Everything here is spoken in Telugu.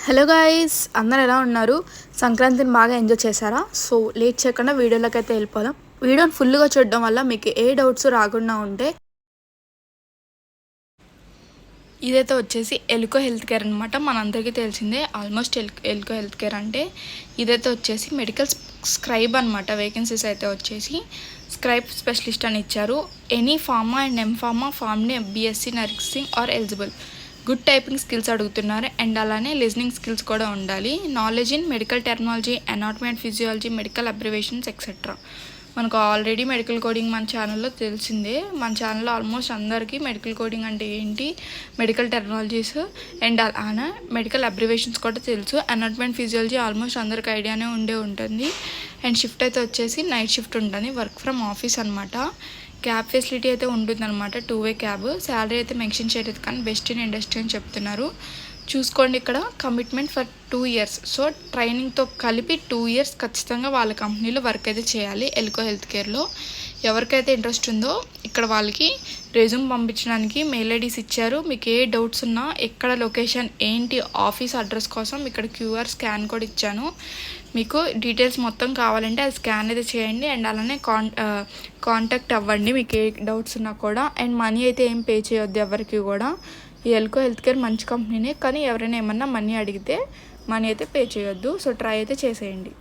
హలో గాయ్స్, అందరు ఎలా ఉన్నారు? సంక్రాంతిని బాగా ఎంజాయ్ చేశారా? సో లేట్ చేయకుండా వీడియోలోకి అయితే వెళ్ళిపోదాం. వీడియోని ఫుల్గా చూడడం వల్ల మీకు ఏ డౌట్స్ రాకుండా ఉంటే, ఇదైతే వచ్చేసి ఎల్కో హెల్త్ కేర్ అనమాట. మనందరికీ తెలిసిందే ఆల్మోస్ట్ ఎల్కో హెల్త్ కేర్ అంటే. ఇదైతే వచ్చేసి మెడికల్ స్క్రైబ్ అనమాట. వేకెన్సీస్ అయితే వచ్చేసి స్క్రైబ్ స్పెషలిస్ట్ అని ఇచ్చారు. ఎనీ ఫార్మా అండ్ ఎంఫార్మా ఫార్మ్ని BSc nursing are eligible. Good typing skills అడుగుతున్నారు అండ్ అలానే లిజనింగ్ స్కిల్స్ కూడా ఉండాలి. Knowledge in medical terminology, anatomy and physiology, medical abbreviations etcetera. మనకు ఆల్రెడీ మెడికల్ కోడింగ్ మన ఛానల్లో తెలిసిందే. మన ఛానల్లో ఆల్మోస్ట్ అందరికీ మెడికల్ కోడింగ్ అంటే ఏంటి, మెడికల్ టెర్మినాలజీస్ అండ్ అలానే మెడికల్ అబ్రివేషన్స్ కూడా తెలుసు. అనాటమీ అండ్ ఫిజియాలజీ ఆల్మోస్ట్ అందరికి ఐడియానే ఉంటుంది. అండ్ షిఫ్ట్ అయితే వచ్చేసి నైట్ షిఫ్ట్ ఉంటుంది. వర్క్ ఫ్రమ్ ఆఫీస్ అనమాట. క్యాబ్ ఫెసిలిటీ అయితే ఉంటుందన్నమాట. 2-way cab. శాలరీ అయితే మెన్షన్ చేయలేదు కానీ బెస్ట్ ఇన్ ఇండస్ట్రీ అని చెప్తున్నారు. చూసుకోండి, ఇక్కడ కమిట్మెంట్ ఫర్ 2 years. సో ట్రైనింగ్తో కలిపి 2 years ఖచ్చితంగా వాళ్ళ కంపెనీలో వర్క్ అయితే చేయాలి. ఎల్కో హెల్త్ కేర్లో ఎవరికైతే ఇంట్రెస్ట్ ఉందో ఇక్కడ వాళ్ళకి రెజ్యూమ్ పంపించడానికి మెయిల్ ఐడీస్ ఇచ్చారు. మీకు ఏ డౌట్స్ ఉన్నా, ఎక్కడ లొకేషన్ ఏంటి, ఆఫీస్ అడ్రస్ కోసం ఇక్కడ క్యూఆర్ స్కాన్ కూడా ఇచ్చాను. మీకు డీటెయిల్స్ మొత్తం కావాలంటే అది స్కాన్ అయితే చేయండి అండ్ అలానే కాంటాక్ట్ అవ్వండి మీకు ఏ డౌట్స్ ఉన్నా కూడా. అండ్ మనీ అయితే ఏం పే చేయొద్దు ఎవరికి కూడా. ఈ ఎల్కో హెల్త్ కేర్ మంచి కంపెనీనే, కానీ ఎవరైనా ఏమన్నా మనీ అడిగితే మనీ అయితే పే చేయొద్దు. సో ట్రై అయితే చేసేయండి.